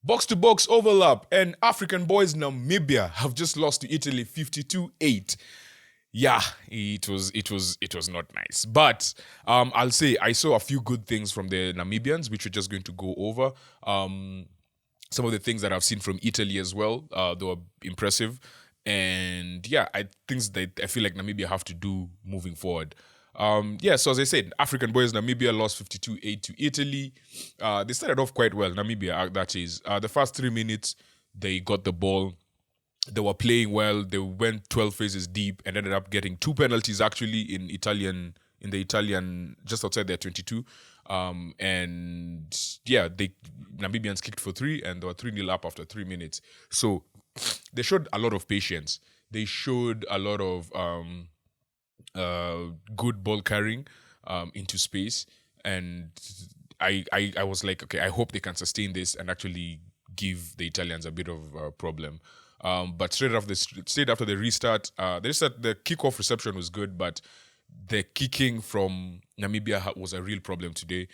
Box-to-box overlap, and African boys Namibia have just lost to Italy 52-8. Yeah, it was not nice. But I'll say I saw a few good things from the Namibians, which we're just going to go over. Some of the things that I've seen from Italy as well, they were impressive. And yeah, things that I feel like Namibia have to do moving forward. So as I said, African boys Namibia lost 52-8 to Italy. They started off quite well, Namibia, that is. The first 3 minutes, they got the ball. They were playing well. They went 12 phases deep and ended up getting 2 penalties actually in the Italian, just outside their 22. The Namibians kicked for 3 and they were 3-0 up after 3 minutes. So they showed a lot of patience. They showed a lot of good ball carrying into space. And I was like, okay, I hope they can sustain this and actually give the Italians a bit of a problem. But straight after the restart, the kickoff reception was good, but the kicking from Namibia was a real problem today.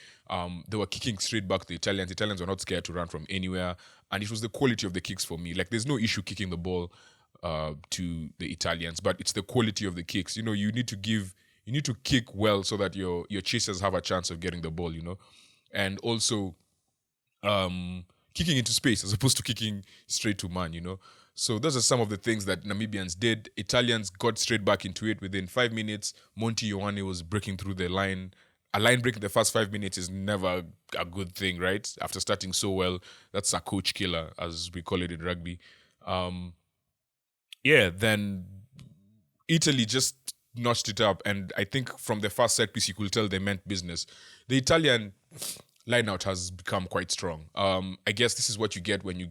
They were kicking straight back to the Italians. The Italians were not scared to run from anywhere, and it was the quality of the kicks for me. Like, there's no issue kicking the ball to the Italians, but it's the quality of the kicks. You know, you need to kick well so that your chasers have a chance of getting the ball. You know, and also kicking into space as opposed to kicking straight to man. You know. So those are some of the things that Namibians did. Italians got straight back into it within 5 minutes. Monty Ioane was breaking through the line. A line break in the first 5 minutes is never a good thing, right? After starting so well, that's a coach killer, as we call it in rugby. Then Italy just notched it up. And I think from the first set piece, you could tell they meant business. The Italian line-out has become quite strong. I guess this is what you get when you...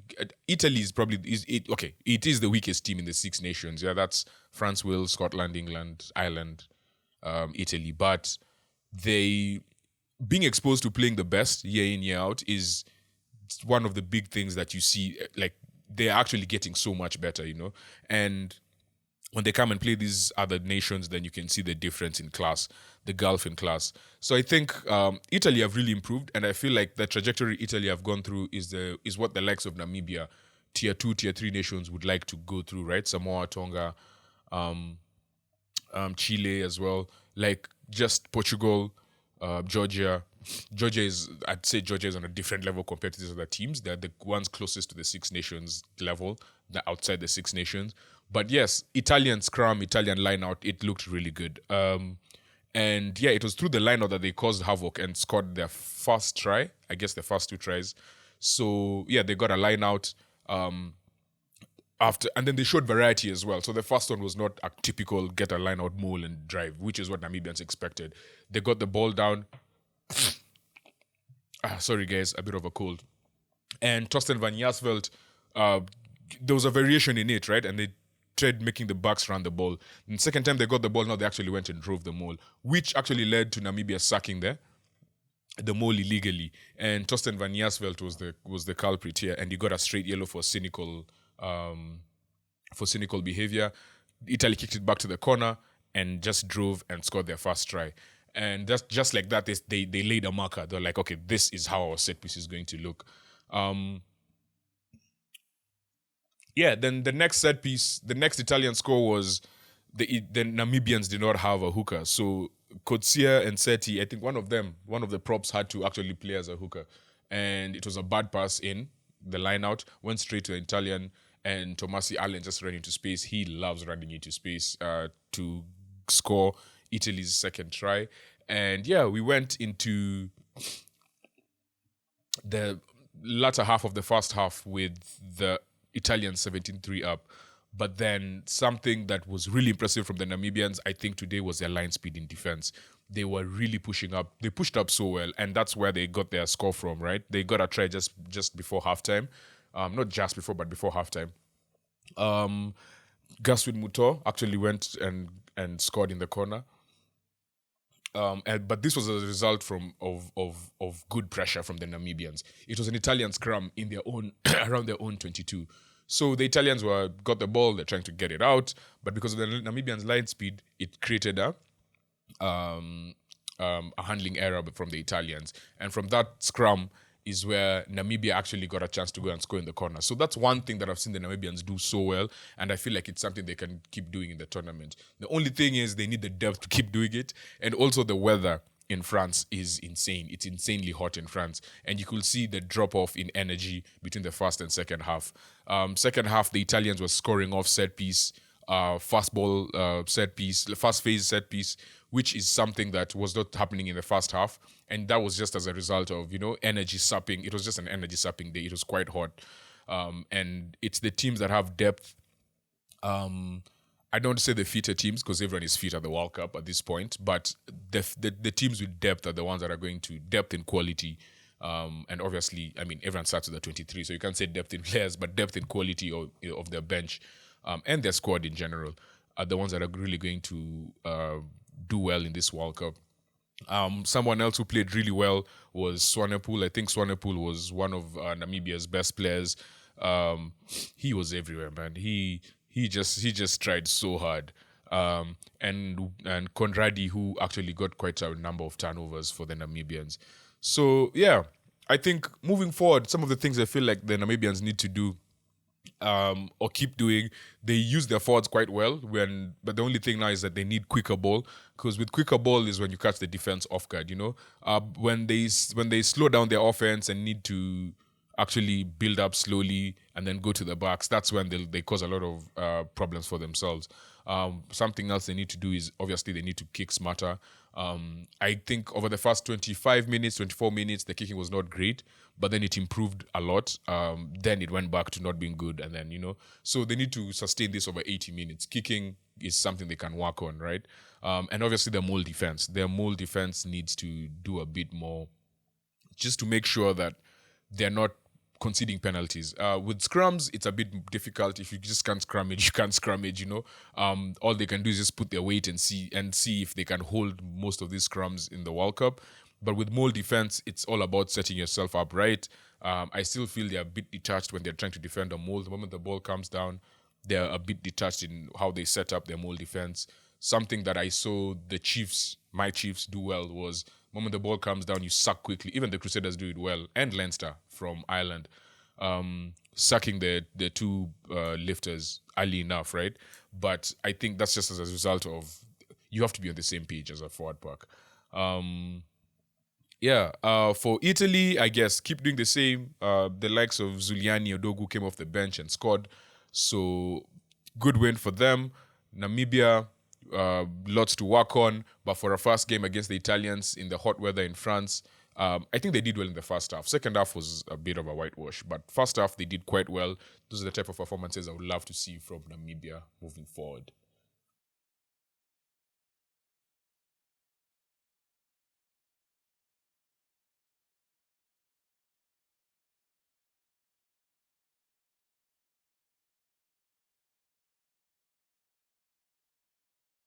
Italy is probably... it is the weakest team in the Six Nations. Yeah, that's France, Wales, Scotland, England, Ireland, Italy. But they... Being exposed to playing the best year in, year out is one of the big things that you see. Like, they're actually getting so much better, you know? And when they come and play these other nations, then you can see the difference in class, the gulf in class. So I think Italy have really improved, and I feel like the trajectory Italy have gone through is what the likes of Namibia, tier 2, tier 3 nations would like to go through, right? Samoa, Tonga, Chile as well, like just Portugal, Georgia. I'd say Georgia is on a different level compared to these other teams. They're the ones closest to the Six Nations level, outside the Six Nations. But yes, Italian scrum, Italian line-out, it looked really good. It was through the line-out that they caused havoc and scored their first try, I guess the first 2 tries. So, yeah, they got a line-out after, and then they showed variety as well. So the first one was not a typical get a line-out mole and drive, which is what Namibians expected. They got the ball down. Sorry, guys, a bit of a cold. And Torsten van Jasveld, there was a variation in it, right? And they tried making the backs run the ball. And the second time they got the ball, now they actually went and drove the mole, which actually led to Namibia sacking the mole illegally. And Torsten van Jasveld was the culprit here, and he got a straight yellow for cynical behavior. Italy kicked it back to the corner and just drove and scored their first try. And that's just like that. They laid a marker. They're like, okay, this is how our set piece is going to look. Then the next set piece, the next Italian score was the Namibians did not have a hooker. So Kotsia and Seti, I think one of the props had to actually play as a hooker. And it was a bad pass in the line out, went straight to the Italian, and Tomasi Allen just ran into space. He loves running into space to score Italy's second try. And yeah, we went into the latter half of the first half with the Italians 17-3 up. But then something that was really impressive from the Namibians, I think today, was their line speed in defense. They were really pushing up. They pushed up so well, and that's where they got their score from, right? They got a try just before halftime. Not just before, but before halftime. Gaswin Muto actually went and scored in the corner. But this was a result of good pressure from the Namibians. It was an Italian scrum in their own around their own 22. So the Italians got the ball, they're trying to get it out, but because of the Namibians' line speed, it created a handling error from the Italians. And from that scrum, is where Namibia actually got a chance to go and score in the corner. So that's one thing that I've seen the Namibians do so well, and I feel like it's something they can keep doing in the tournament. The only thing is they need the depth to keep doing it, and also the weather in France is insane. It's insanely hot in France, and you could see the drop off in energy between the first and second half. Second half, the Italians were scoring off set piece, fast ball set piece, fast phase set piece, which is something that was not happening in the first half, and that was just as a result of energy sapping. It was just an energy sapping day. It was quite hot, and it's the teams that have depth. I don't say the fitter teams because everyone is fit at the World Cup at this point, but the teams with depth are the ones that are going to depth in quality. And obviously, I mean, everyone starts with the 23, so you can't say depth in players, but depth in quality of their bench and their squad in general are the ones that are really going to do well in this World Cup. Someone else who played really well was Swanepoel. I think Swanepoel was one of Namibia's best players. He was everywhere, man. He just tried so hard. And Conradi, who actually got quite a number of turnovers for the Namibians. So yeah, I think moving forward, some of the things I feel like the Namibians need to do or keep doing, they use their forwards quite well. But the only thing now is that they need quicker ball, because with quicker ball is when you catch the defense off guard. When they slow down their offense and need to actually build up slowly and then go to the backs, that's when they cause a lot of problems for themselves. Something else they need to do is obviously they need to kick smarter. I think over the first 24 minutes, the kicking was not great, but then it improved a lot. Then it went back to not being good, and then so they need to sustain this over 80 minutes. Kicking is something they can work on, right? And obviously their mole defense needs to do a bit more, just to make sure that they're not conceding penalties. With scrums, it's a bit difficult. If you just can't scrummage, you can't scrummage, all they can do is just put their weight and see if they can hold most of these scrums in the World Cup. But with mole defense, it's all about setting yourself up right. I still feel they're a bit detached when they're trying to defend a mole. The moment the ball comes down, they're a bit detached in how they set up their mole defense. Something that I saw my Chiefs do well was, the moment the ball comes down, you suck quickly. Even the Crusaders do it well, and Leinster from Ireland, sucking the two lifters early enough, right? But I think that's just as a result of, you have to be on the same page as a forward pack. For Italy, I guess keep doing the same. The likes of Zuliani Odogu came off the bench and scored, so good win for them. Namibia, lots to work on, but for a first game against the Italians in the hot weather in France, I think they did well in the first half. Second half was a bit of a whitewash, but first half they did quite well. Those are the type of performances I would love to see from Namibia moving forward.